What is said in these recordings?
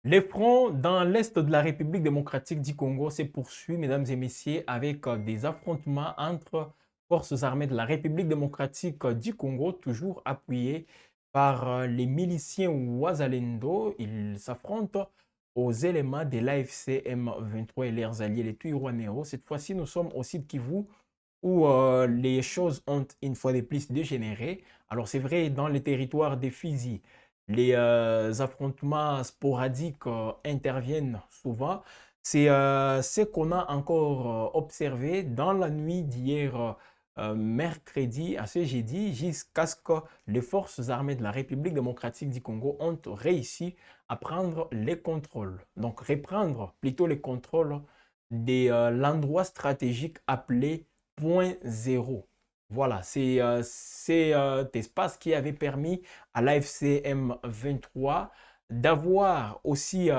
Les fronts dans l'est de la République démocratique du Congo se poursuivent, mesdames et messieurs, avec des affrontements entre forces armées de la République démocratique du Congo, toujours appuyées par les miliciens Ouazalendo. Ils s'affrontent aux éléments de l'AFC M23 et leurs alliés, les Twirwaneho. Cette fois-ci, nous sommes au site Kivu, où les choses ont une fois de plus dégénéré. Alors c'est vrai, dans les territoires des Fizi, les affrontements sporadiques interviennent souvent. C'est ce qu'on a encore observé dans la nuit d'hier mercredi à ce jeudi, jusqu'à ce que les forces armées de la République démocratique du Congo ont réussi à prendre les contrôles. Donc reprendre plutôt les contrôles de l'endroit stratégique appelé point zéro. Voilà, c'est cet espace qui avait permis à l'AFC M23 d'avoir aussi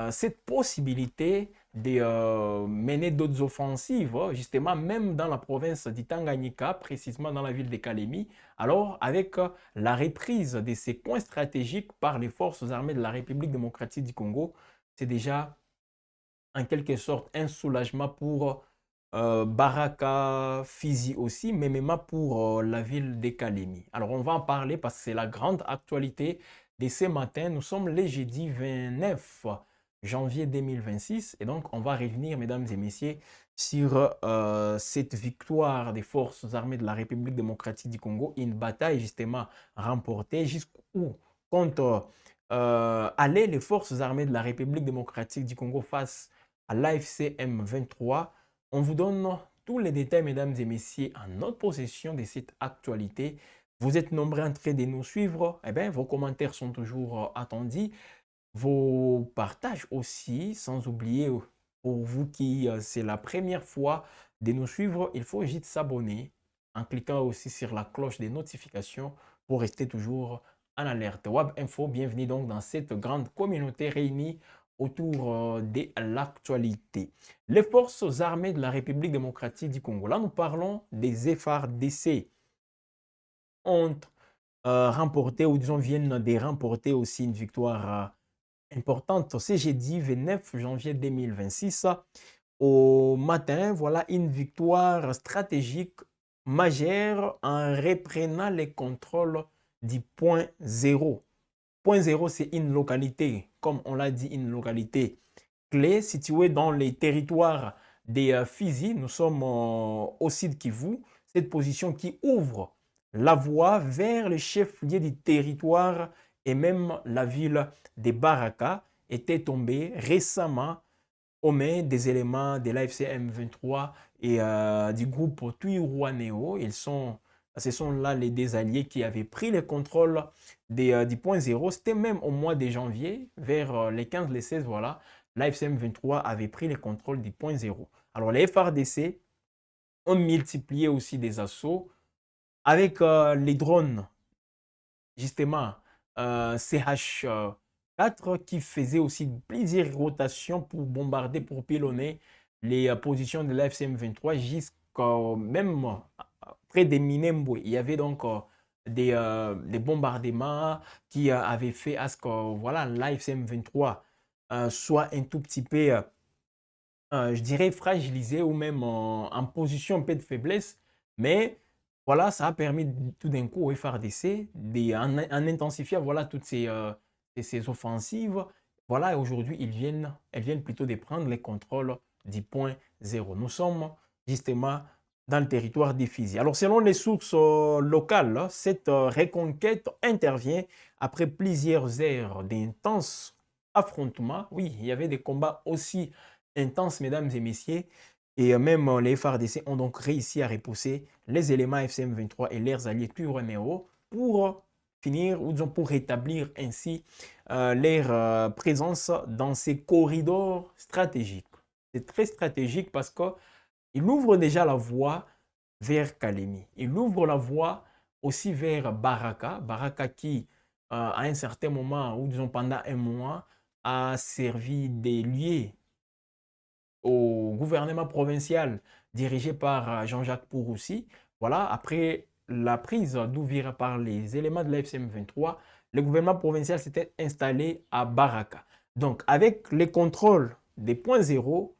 cette possibilité de mener d'autres offensives, justement, même dans la province du Tanganyika, précisément dans la ville de Kalemi. Alors, avec la reprise de ces points stratégiques par les forces armées de la République démocratique du Congo, c'est déjà en quelque sorte un soulagement pour Baraka, Fizi aussi, mais même pour la ville de Kalemi. Alors on va en parler parce que c'est la grande actualité de ce matin. Nous sommes le jeudi 29 janvier 2026 et donc on va revenir, mesdames et messieurs, sur cette victoire des forces armées de la République démocratique du Congo, une bataille justement remportée jusqu'où comptent aller les forces armées de la République démocratique du Congo face à l'AFC M23. On vous donne tous les détails, mesdames et messieurs, en notre possession de cette actualité. Vous êtes nombreux en train de nous suivre. Eh bien, vos commentaires sont toujours attendus. Vos partages aussi, sans oublier, pour vous qui c'est la première fois de nous suivre, il faut juste s'abonner en cliquant aussi sur la cloche des notifications pour rester toujours en alerte. Web Info, bienvenue donc dans cette grande communauté réunie autour de l'actualité. Les forces armées de la République démocratique du Congo, là nous parlons des FARDC, ont remporté, ou disons viennent de remporter aussi une victoire importante ce jeudi 29 janvier 2026. Au matin, voilà une victoire stratégique majeure en reprenant les contrôles du point zéro. Point zéro, c'est une localité, comme on l'a dit, une localité clé située dans les territoires des Fizi. Nous sommes au sud Kivu, cette position qui ouvre la voie vers le chef-lieu du territoire et même la ville de Baraka était tombée récemment aux mains des éléments de l'AFC M23 et du groupe Twirwaneho. Ce sont là les deux alliés qui avaient pris le contrôle du point zéro. C'était même au mois de janvier, vers les 15, les 16, voilà, l'AFC M23 avait pris le contrôle du point zéro. Alors les FARDC ont multiplié aussi des assauts avec les drones, justement, CH4 qui faisait aussi plusieurs rotations pour bombarder, pour pilonner les positions de l'AFCM 23 jusqu'à même près de Minembwe. Il y avait donc des bombardements qui avaient fait à ce que voilà, l'AFCM 23 soit un tout petit peu, je dirais, fragilisé ou même en position un peu de faiblesse. Mais voilà, ça a permis tout d'un coup au FRDC en intensifiant voilà, toutes ces offensives. Voilà, et aujourd'hui, elles viennent plutôt de prendre les contrôles du point zéro. Nous sommes justement dans le territoire des Fizi. Alors, selon les sources locales, cette reconquête intervient après plusieurs heures d'intenses affrontements. Oui, il y avait des combats aussi intenses, mesdames et messieurs. Et même les FARDC ont donc réussi à repousser les éléments FCM 23 et leurs alliés Twirwaneho pour finir, ou disons pour rétablir ainsi leur présence dans ces corridors stratégiques. C'est très stratégique parce qu'il ouvre déjà la voie vers Kalemi. Il ouvre la voie aussi vers Baraka. Baraka qui, à un certain moment, ou disons pendant un mois, a servi des lieux au gouvernement provincial dirigé par Jean-Jacques Pouroussi. Voilà, après la prise d'Ouvira par les éléments de la FCM 23, le gouvernement provincial s'était installé à Baraka. Donc, avec les contrôles des points zéro,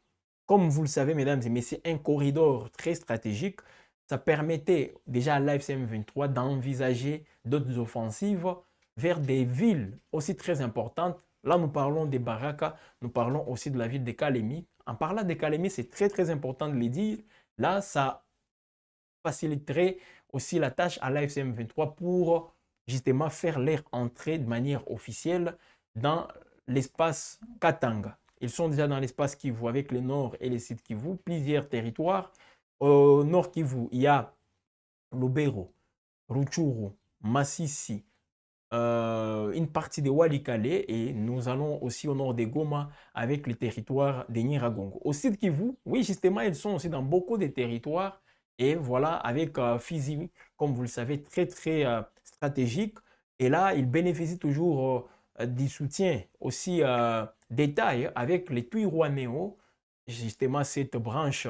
comme vous le savez, mesdames et messieurs, un corridor très stratégique, ça permettait déjà à l'AFCM 23 d'envisager d'autres offensives vers des villes aussi très importantes. Là, nous parlons des Baraka, nous parlons aussi de la ville de Kalemi. En parlant de Kalemi, c'est très très important de le dire. Là, ça faciliterait aussi la tâche à l'AFCM 23 pour justement faire leur entrée de manière officielle dans l'espace Katanga. Ils sont déjà dans l'espace Kivu avec le nord et le sud Kivu, plusieurs territoires. Au nord Kivu, il y a Lubero, Rutshuru, Massissi, une partie de Walikale et nous allons aussi au nord de Goma avec le territoire de Nyiragongo. Au sud Kivu, oui, justement, ils sont aussi dans beaucoup de territoires et voilà, avec Fizi, comme vous le savez, très très stratégique. Et là, ils bénéficient toujours du soutien aussi d'État avec les Twirwanéo, justement cette branche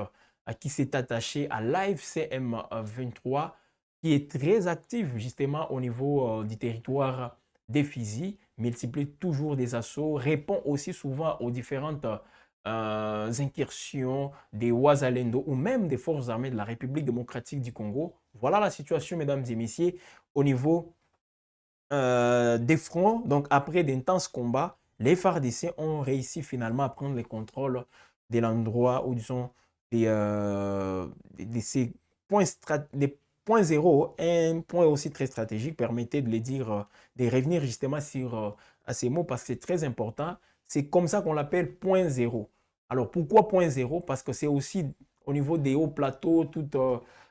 qui s'est attachée à l'AFCM 23 qui est très active justement au niveau du territoire des Fizi, multiplie toujours des assauts, répond aussi souvent aux différentes incursions des Ouazalendo ou même des forces armées de la République démocratique du Congo. Voilà la situation, mesdames et messieurs, au niveau des fronts. Donc après d'intenses combats, les FARDC ont réussi finalement à prendre le contrôle de l'endroit où disons de ces des points zéro. Un point aussi très stratégique, permettez de les dire, de revenir justement sur à ces mots parce que c'est très important. C'est comme ça qu'on l'appelle point zéro. Alors pourquoi point zéro? Parce que c'est aussi au niveau des hauts plateaux, toutes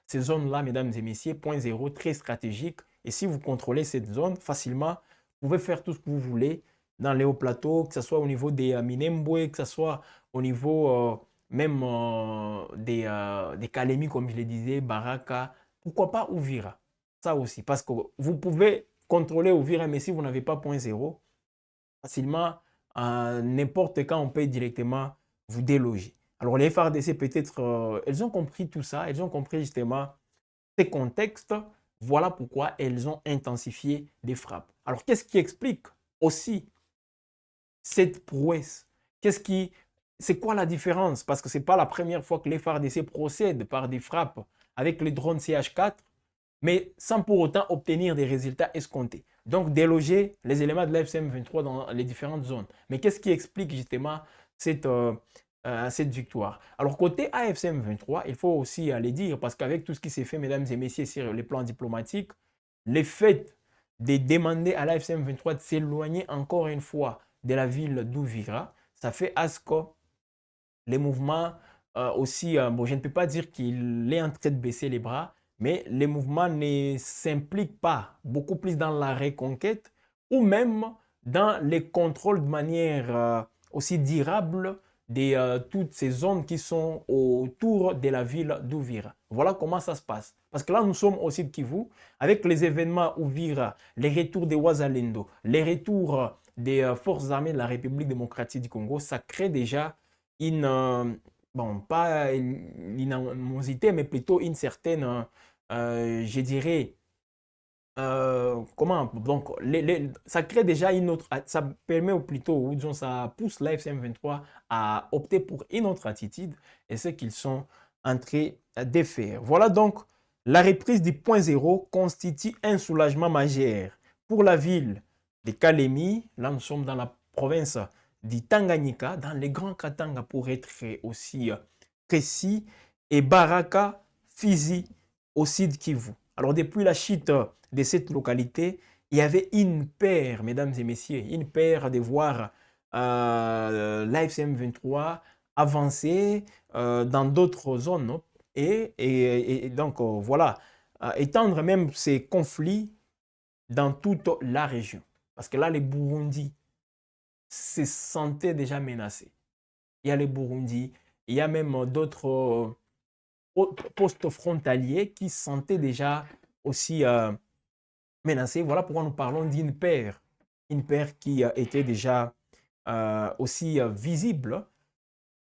ces zones-là, mesdames et messieurs, point zéro, très stratégique. Et si vous contrôlez cette zone facilement, vous pouvez faire tout ce que vous voulez dans les hauts plateaux, que ce soit au niveau des Minembwe, que ce soit au niveau même des Kalemi, comme je le disais, Baraka, pourquoi pas Uvira. Ça aussi, parce que vous pouvez contrôler Uvira, mais si vous n'avez pas point zéro, facilement, n'importe quand, on peut directement vous déloger. Alors les FARDC, peut-être, elles ont compris tout ça, elles ont compris justement ces contextes, voilà pourquoi elles ont intensifié des frappes. Alors, qu'est-ce qui explique aussi cette prouesse? C'est quoi la différence? Parce que ce n'est pas la première fois que les FARDC procèdent par des frappes avec les drones CH4, mais sans pour autant obtenir des résultats escomptés. Donc, déloger les éléments de l'FCM 23 dans les différentes zones. Mais qu'est-ce qui explique justement cette, cette victoire? Alors, côté AFCM 23, il faut aussi aller dire, parce qu'avec tout ce qui s'est fait, mesdames et messieurs, sur les plans diplomatiques, le fait de demander à l'AFCM 23 de s'éloigner encore une fois de la ville d'Ouvira, ça fait à ce que les mouvements aussi, bon, je ne peux pas dire qu'il est en train de baisser les bras, mais les mouvements ne s'impliquent pas beaucoup plus dans la reconquête ou même dans les contrôles de manière aussi durable de toutes ces zones qui sont autour de la ville d'Ouvira. Voilà comment ça se passe. Parce que là, nous sommes aussi de Kivu, avec les événements Ouvira, les retours des Ouazalendo, les retours des forces armées de la République démocratique du Congo, ça crée déjà une, bon, pas une animosité, mais plutôt une certaine, je dirais, comment, donc, ça crée déjà une autre, ça permet ou plutôt, ou disons, ça pousse l'AFCM 23 à opter pour une autre attitude, et c'est qu'ils sont en train de faire. Voilà donc, la reprise du point zéro constitue un soulagement majeur pour la ville de Kalemi. Là, nous sommes dans la province du Tanganyika, dans les grands Katanga pour être aussi précis, et Baraka, Fizi, au sud Kivu. Alors, depuis la chute de cette localité, il y avait une paire, mesdames et messieurs, une paire de voir l'AFCM 23 avancer dans d'autres zones, non? Et donc, voilà, étendre même ces conflits dans toute la région. Parce que là, les Burundis se sentaient déjà menacés. Il y a les Burundis, il y a même d'autres postes frontaliers qui se sentaient déjà aussi menacés. Voilà pourquoi nous parlons d'une paire. Une paire qui était déjà aussi visible.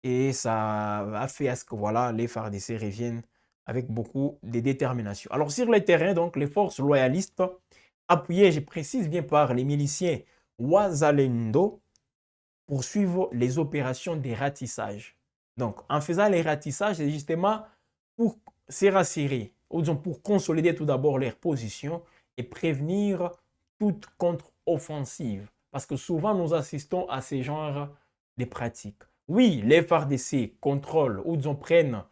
Et ça a fait à ce que voilà, les FARDC reviennent avec beaucoup de détermination. Alors sur le terrain, donc, les forces loyalistes, appuyées, je précise bien, par les miliciens Ouazalendo, poursuivre les opérations de ratissage. Donc, en faisant les ratissages, c'est justement pour se rassurer, ou disons pour consolider tout d'abord leur position et prévenir toute contre-offensive. Parce que souvent, nous assistons à ce genre de pratiques. Oui, les FARDC contrôlent ou disons prennent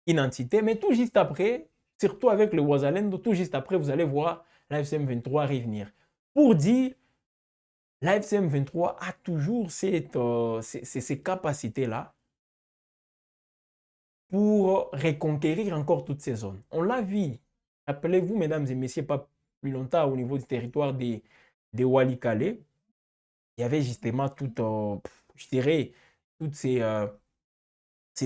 une entité, mais tout juste après, surtout avec le Ouazalendo, tout juste après, vous allez voir l'AFCM 23 revenir. Pour dire, l'AFCM 23 a toujours ces capacités-là pour reconquérir encore toutes ces zones. On l'a vu. Rappelez-vous, mesdames et messieurs, pas plus longtemps au niveau du territoire des Walikale, il y avait justement je dirais, toutes ces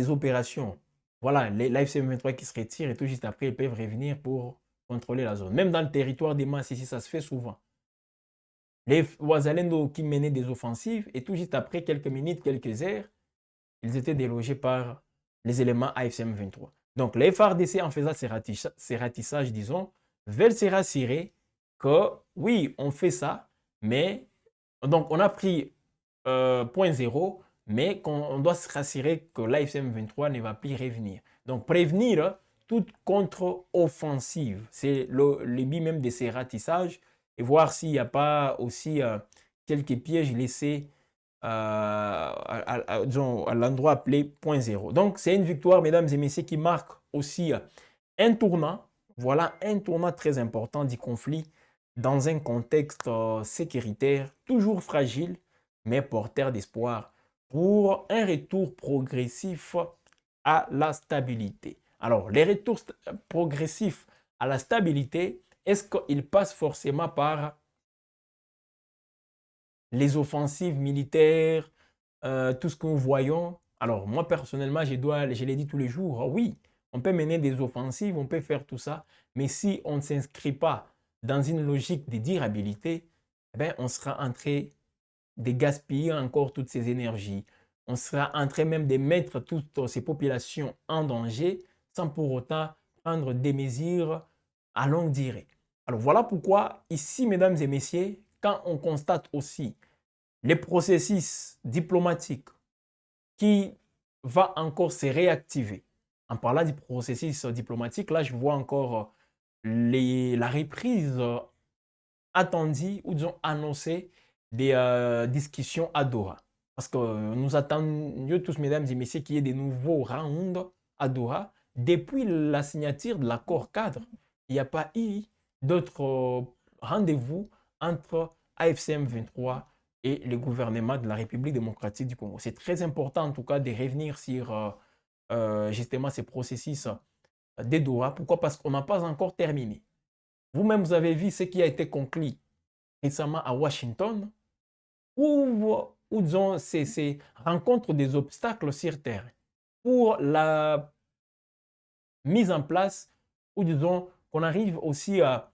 opérations. Voilà, l'AFCM 23 qui se retire et tout juste après, ils peuvent revenir pour contrôler la zone. Même dans le territoire des masses, ici, ça se fait souvent. Les Ouazalendo qui menaient des offensives et tout juste après quelques minutes, quelques heures, ils étaient délogés par les éléments AFCM 23. Donc les FARDC, en faisant ces ratissages, disons, veulent se rassurer que oui, on fait ça, mais donc on a pris point zéro, mais on doit se rassurer que l'AFCM 23 ne va plus revenir. Donc prévenir toute contre-offensive, c'est le but même de ces ratissages et voir s'il n'y a pas aussi quelques pièges laissés à l'endroit appelé point zéro. Donc, c'est une victoire, mesdames et messieurs, qui marque aussi un tournant. Voilà un tournant très important du conflit dans un contexte sécuritaire toujours fragile, mais porteur d'espoir pour un retour progressif à la stabilité. Alors, les retours progressifs à la stabilité, est-ce qu'ils passent forcément par les offensives militaires, tout ce que nous voyons? Alors, moi, personnellement, je l'ai dit tous les jours, oui, on peut mener des offensives, on peut faire tout ça, mais si on ne s'inscrit pas dans une logique de durabilité, eh bien, on sera en train de gaspiller encore toutes ces énergies. On sera en train même de mettre toutes ces populations en danger sans pour autant prendre des mesures à longue durée. Alors voilà pourquoi ici, mesdames et messieurs, quand on constate aussi les processus diplomatiques qui va encore se réactiver. En parlant du processus diplomatique, là, je vois encore la reprise attendue ou disons annoncée des discussions à Doha. Parce que nous attendions tous, mesdames et messieurs, qu'il y ait des nouveaux rounds à Doha. Depuis la signature de l'accord cadre, il n'y a pas eu d'autres rendez-vous entre AFCM 23 et le gouvernement de la République démocratique du Congo. C'est très important en tout cas de revenir sur justement ces processus de Doha. Pourquoi? Parce qu'on n'a pas encore terminé. Vous-même, vous avez vu ce qui a été conclu récemment à Washington, où disons, ces rencontres des obstacles sur Terre pour la mise en place, ou disons qu'on arrive aussi à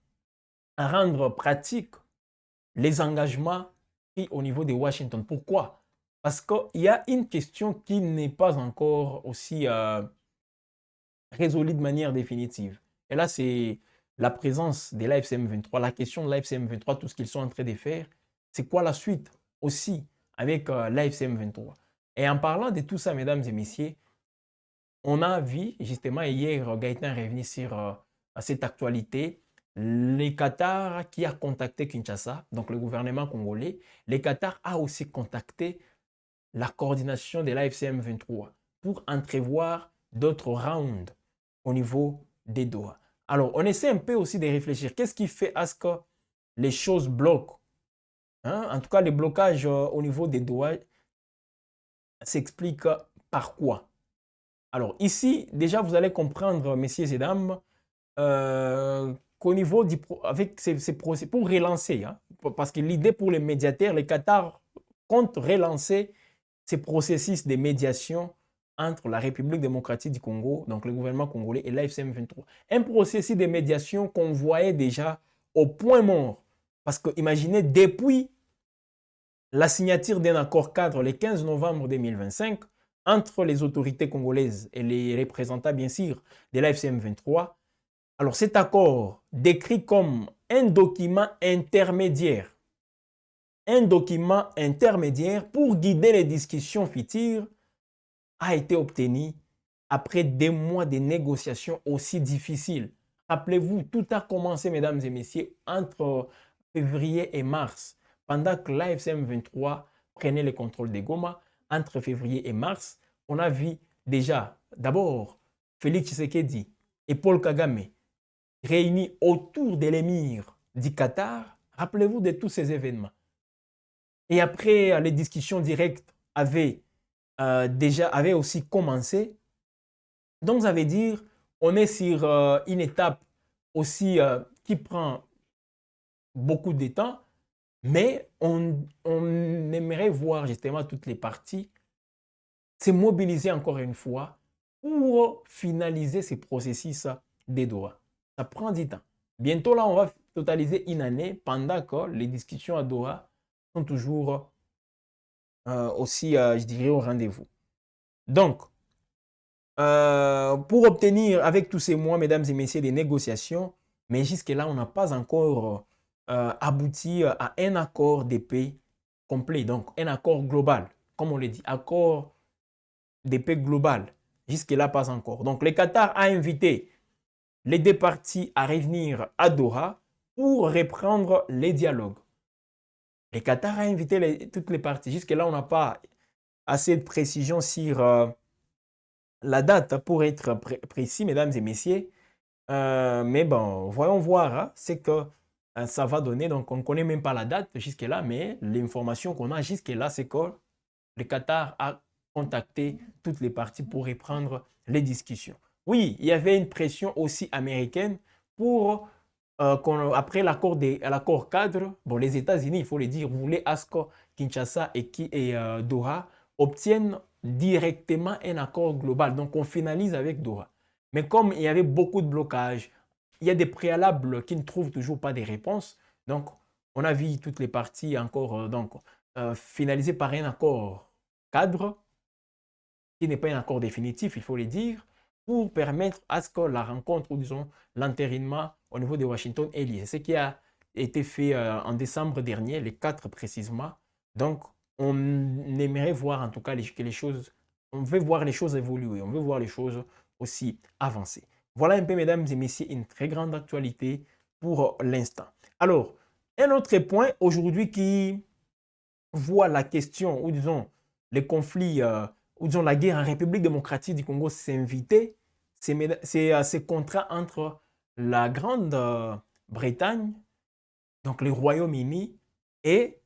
rendre pratique les engagements pris au niveau de Washington. Pourquoi? Parce qu'il y a une question qui n'est pas encore aussi résolue de manière définitive. Et là, c'est la présence de l'AFCM 23, la question de l'AFCM 23, tout ce qu'ils sont en train de faire. C'est quoi la suite aussi avec l'AFCM 23? Et en parlant de tout ça, mesdames et messieurs, on a vu justement hier, Gaëtan est revenu sur cette actualité, les Qatar qui a contacté Kinshasa, donc le gouvernement congolais, les Qatar a aussi contacté la coordination de l'AFCM 23 pour entrevoir d'autres rounds au niveau des Doha. Alors, on essaie un peu aussi de réfléchir. Qu'est-ce qui fait à ce que les choses bloquent? Hein? En tout cas, les blocages au niveau des Doha s'expliquent par quoi? Alors, ici, déjà, vous allez comprendre, messieurs et dames, qu'au niveau avec ces procès, pour relancer, hein, parce que l'idée pour les médiateurs, les Qatar comptent relancer ces processus de médiation entre la République démocratique du Congo, donc le gouvernement congolais, et l'AFCM 23. Un processus de médiation qu'on voyait déjà au point mort. Parce que imaginez, depuis la signature d'un accord cadre le 15 novembre 2025 entre les autorités congolaises et les représentants, bien sûr, de l'AFCM 23, alors cet accord décrit comme un document intermédiaire, un document intermédiaire pour guider les discussions futures a été obtenu après des mois de négociations aussi difficiles. Rappelez-vous, tout a commencé, mesdames et messieurs, entre février et mars, pendant que l'AFCM 23 prenait le contrôle de Goma. Entre février et mars, on a vu déjà, d'abord, Félix Tshisekedi et Paul Kagame réunis autour de l'émir du Qatar. Rappelez-vous de tous ces événements. Et après, les discussions directes avaient aussi commencé. Donc, ça veut dire on est sur une étape aussi qui prend beaucoup de temps, mais on aimerait voir justement toutes les parties se mobiliser encore une fois pour finaliser ces processus des Doha. Ça prend du temps. Bientôt, là, on va totaliser une année pendant que les discussions à Doha sont toujours aussi, je dirais, au rendez-vous. Donc, pour obtenir avec tous ces mois, mesdames et messieurs, des négociations, mais jusque-là, on n'a pas encore abouti à un accord de paix complet, donc un accord global, comme on le dit, accord de paix global. Jusque-là, pas encore. Donc, le Qatar a invité les deux parties à revenir à Doha pour reprendre les dialogues. Le Qatar a invité toutes les parties. Jusque-là, on n'a pas assez de précision sur la date pour être précis, mesdames et messieurs. Mais bon, voyons voir hein, ce que ça va donner. Donc, on ne connaît même pas la date jusque-là, mais l'information qu'on a jusque-là, c'est que le Qatar a contacté toutes les parties pour reprendre les discussions. Oui, il y avait une pression aussi américaine pour, après l'accord cadre, bon, les États-Unis, il faut le dire, voulaient à ce que Kinshasa et Doha obtiennent directement un accord global. Donc, on finalise avec Doha. Mais comme il y avait beaucoup de blocages, il y a des préalables qui ne trouvent toujours pas de réponses. Donc, on a vu toutes les parties encore finalisées par un accord cadre, qui n'est pas un accord définitif, il faut le dire, pour permettre à ce que la rencontre, ou disons l'entérinement au niveau de Washington ait lieu. Ce qui a été fait en décembre dernier, les 4 précisément. Donc, on aimerait voir en tout cas que les choses, on veut voir les choses évoluer, on veut voir les choses aussi avancer. Voilà un peu, mesdames et messieurs, une très grande actualité pour l'instant. Alors, un autre point aujourd'hui qui voit la question, ou disons les conflits, ou disons la guerre en République démocratique du Congo s'inviter, c'est ce contrat entre la Grande-Bretagne, donc le Royaume-Uni, et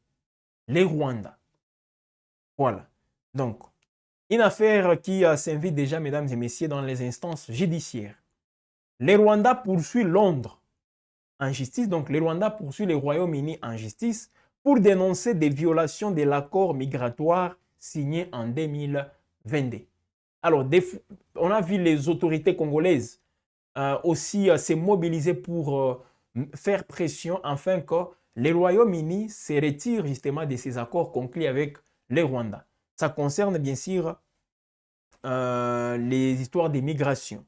les Rwanda. Voilà. Donc, une affaire qui s'invite déjà, mesdames et messieurs, dans les instances judiciaires. Les Rwanda poursuivent Londres en justice, donc les Rwanda poursuivent le Royaume-Uni en justice pour dénoncer des violations de l'accord migratoire signé en 2022. Alors, on a vu les autorités congolaises aussi se mobiliser pour faire pression afin que le Royaume-Uni se retire justement de ces accords conclus avec les Rwandais. Ça concerne bien sûr les histoires des migrations.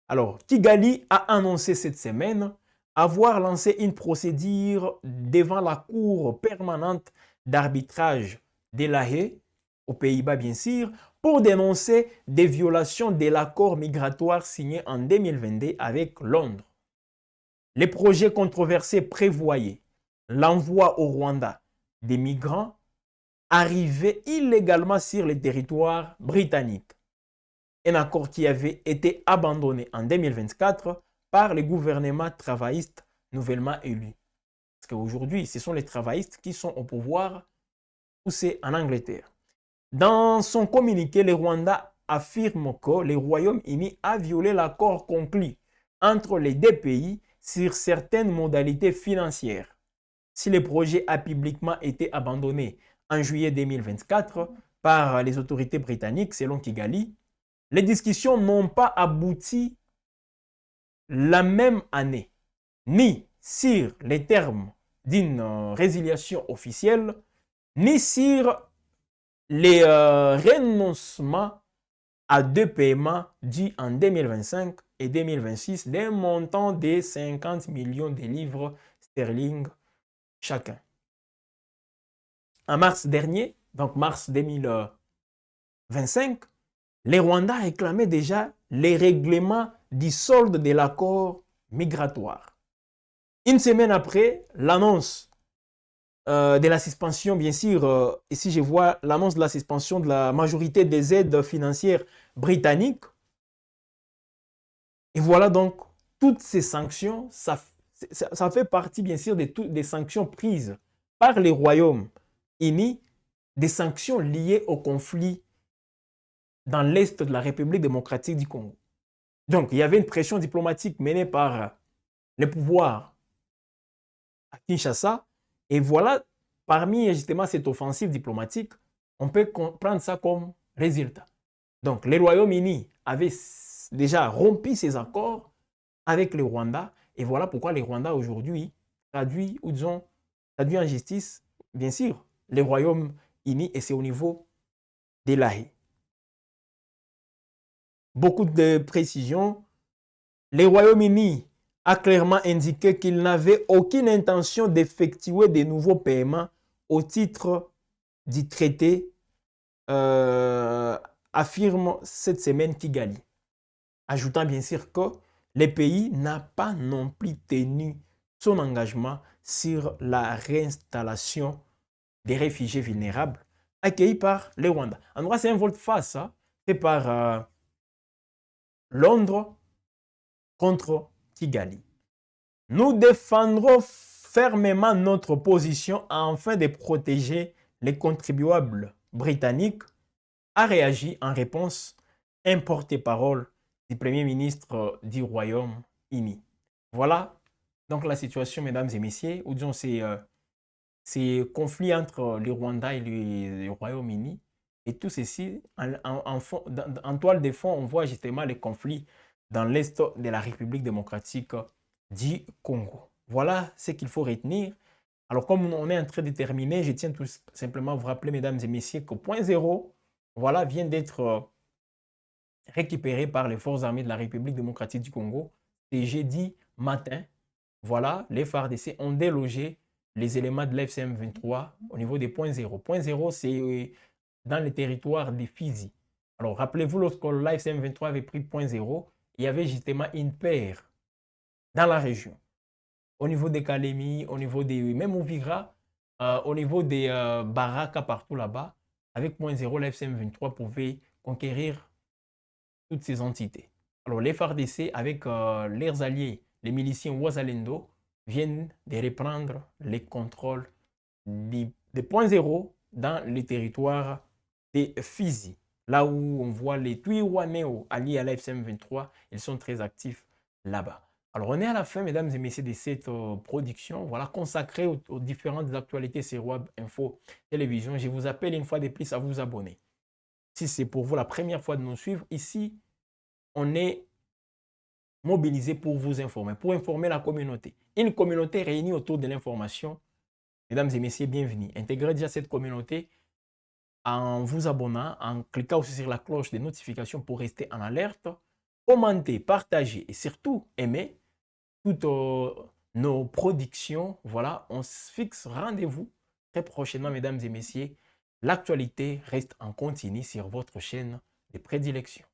Alors, Kigali a annoncé cette semaine avoir lancé une procédure devant la Cour permanente d'arbitrage de La Haye, aux Pays-Bas bien sûr, pour dénoncer des violations de l'accord migratoire signé en 2022 avec Londres. Les projets controversés prévoyaient l'envoi au Rwanda des migrants arrivés illégalement sur le territoire britannique. Un accord qui avait été abandonné en 2024 par le gouvernement travailliste nouvellement élu. Parce qu'aujourd'hui, ce sont les travaillistes qui sont au pouvoir poussés en Angleterre. Dans son communiqué, le Rwanda affirme que le Royaume-Uni a violé l'accord conclu entre les deux pays sur certaines modalités financières. Si le projet a publiquement été abandonné en juillet 2024 par les autorités britanniques, selon Kigali, les discussions n'ont pas abouti la même année, ni sur les termes d'une résiliation officielle, ni sur les renoncements à 2 paiements dus en 2025 et 2026 d'un montant de 50 millions de livres sterling chacun. en mars dernier, donc mars 2025, les Rwandais réclamaient déjà les règlements du solde de l'accord migratoire. Une semaine après, l'annonce de la suspension, bien sûr, ici je vois l'annonce de la suspension de la majorité des aides financières britanniques. Et voilà donc, toutes ces sanctions, ça fait partie bien sûr des sanctions prises par les Royaumes-Unis, des sanctions liées au conflit dans l'Est de la République démocratique du Congo. Donc, il y avait une pression diplomatique menée par les pouvoirs à Kinshasa. Et voilà, parmi justement cette offensive diplomatique, on peut prendre ça comme résultat. Donc, les Royaumes-Unis avaient déjà rompu ces accords avec le Rwanda. Et voilà pourquoi les Rwandais aujourd'hui traduit, ou disons, traduit en justice, bien sûr, les Royaumes-Unis, et c'est au niveau de l'AE. Beaucoup de précisions. Le Royaume-Uni a clairement indiqué qu'il n'avait aucune intention d'effectuer de nouveaux paiements au titre du traité, affirme cette semaine Kigali. Ajoutant bien sûr que le pays n'a pas non plus tenu son engagement sur la réinstallation des réfugiés vulnérables accueillis par les Rwandais. En tout cas, c'est un volte-face fait par Londres contre Kigali. Nous défendrons fermement notre position afin de protéger les contribuables britanniques, a réagi en réponse un porte-parole du Premier ministre du Royaume-Uni. Voilà donc la situation, mesdames et messieurs, ou disons ces conflits entre le Rwanda et le Royaume-Uni. Et tout ceci, en toile de fond, on voit justement les conflits dans l'Est de la République démocratique du Congo. Voilà ce qu'il faut retenir. Alors, comme on est en train de terminer, je tiens tout simplement à vous rappeler, mesdames et messieurs, que point zéro, voilà, vient d'être récupéré par les forces armées de la République démocratique du Congo. Et jeudi matin, voilà, les FARDC ont délogé les éléments de l'FCM 23 au niveau des points zéro. Point zéro, c'est dans le territoire des Fizi. Alors, rappelez-vous, lorsque l'FCM 23 avait pris point zéro, il y avait justement une paire dans la région. Au niveau des Kalemi, au niveau des... Même au Vigra, au niveau des Baraka, partout là-bas, avec point zéro, l'FCM 23 pouvait conquérir toutes ces entités. Alors, les FARDC, avec leurs alliés, les miliciens Ouazalendo, viennent de reprendre les contrôles des points zéro dans le territoire des Fizi. Là où on voit les Twiwaneo alliés à la FCM 23, ils sont très actifs là-bas. Alors, on est à la fin, mesdames et messieurs, de cette production, voilà, consacrée aux différentes actualités sur Web Info Télévision. Je vous appelle une fois de plus à vous abonner. Si c'est pour vous la première fois de nous suivre, ici, on est mobilisé pour vous informer, pour informer la communauté. Une communauté réunie autour de l'information. Mesdames et messieurs, bienvenue. Intégrez déjà cette communauté en vous abonnant, en cliquant aussi sur la cloche des notifications pour rester en alerte. Commentez, partagez et surtout aimez toutes nos productions. Voilà, on se fixe rendez-vous très prochainement, mesdames et messieurs. L'actualité reste en continu sur votre chaîne de prédilection.